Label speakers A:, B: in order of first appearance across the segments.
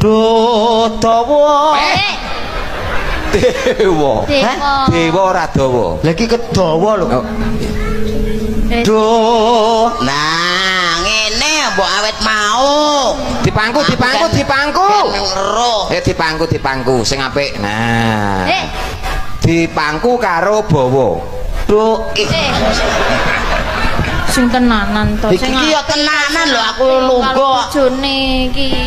A: Do dawa. Dewa. Dewa ora dawa.
B: Lah iki kedawa lho.
A: Do.
B: Nah, ngene mbok awet mau.
A: Dipangku. Dipangku sing apik. Nah. Dipangku karo bawa. Do.
C: Sing tenanan to.
B: Iki ya tenanan lho aku lungguh.
C: Bojone iki.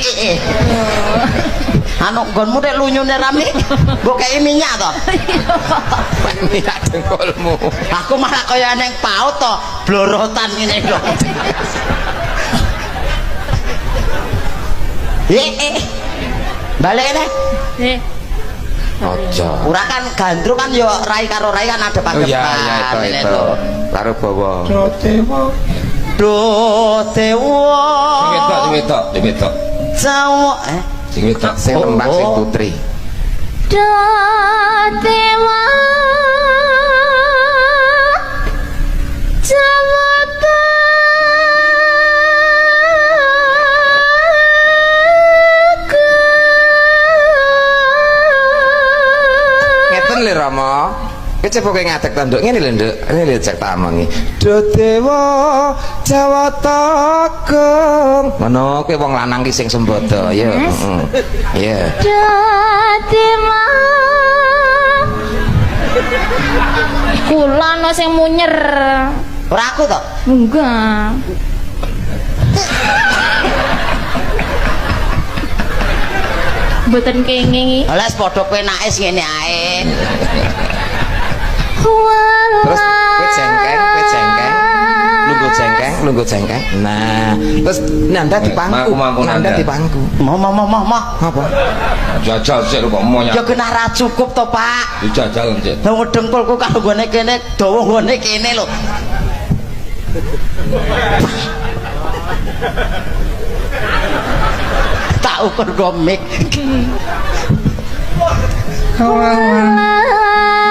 B: Anu nggonmu nek lunyune rame, mbok kei minyak to.
A: Minyak dengkulmu.
B: Aku malah kaya ning paut to, blorotan ngene lho. Balik ne.
A: Aja.
B: Ora kan gandrung kan ya rai karo rai kan ada
A: Oh iya itu. Karo bawa. Do dewa. Sing wedok.
B: Jawa
A: Sing wedok sing lembang sing putri.
C: Do dewa Jawata
A: Ngeten lho Rama. Coba kowe ngadeg tanduk ngene lho Nduk. Ngene lho cek tamongi. Do dewa Jawata Kang. Ngono kowe wong lanang ki sing sembodo ya. Heeh. Ya.
C: Do dewa Kula no sing munyer.
B: ora aku to.
C: Enggak. Mboten kenging iki.
B: Lah padha penake ngene ae.
A: Terus kowe jengkeng. Lungguh jengkeng. Nah, terus nanda dipangku. Nanda dipangku.
B: Mau.
A: Apa?
D: Jajal sik kok mau
B: Ya kena ra cukup to, Pak.
D: dijajal sik.
B: Lah ngedengkulku karo gone kene dawa gone kene lho. Tak ukur gomik.
C: Wah.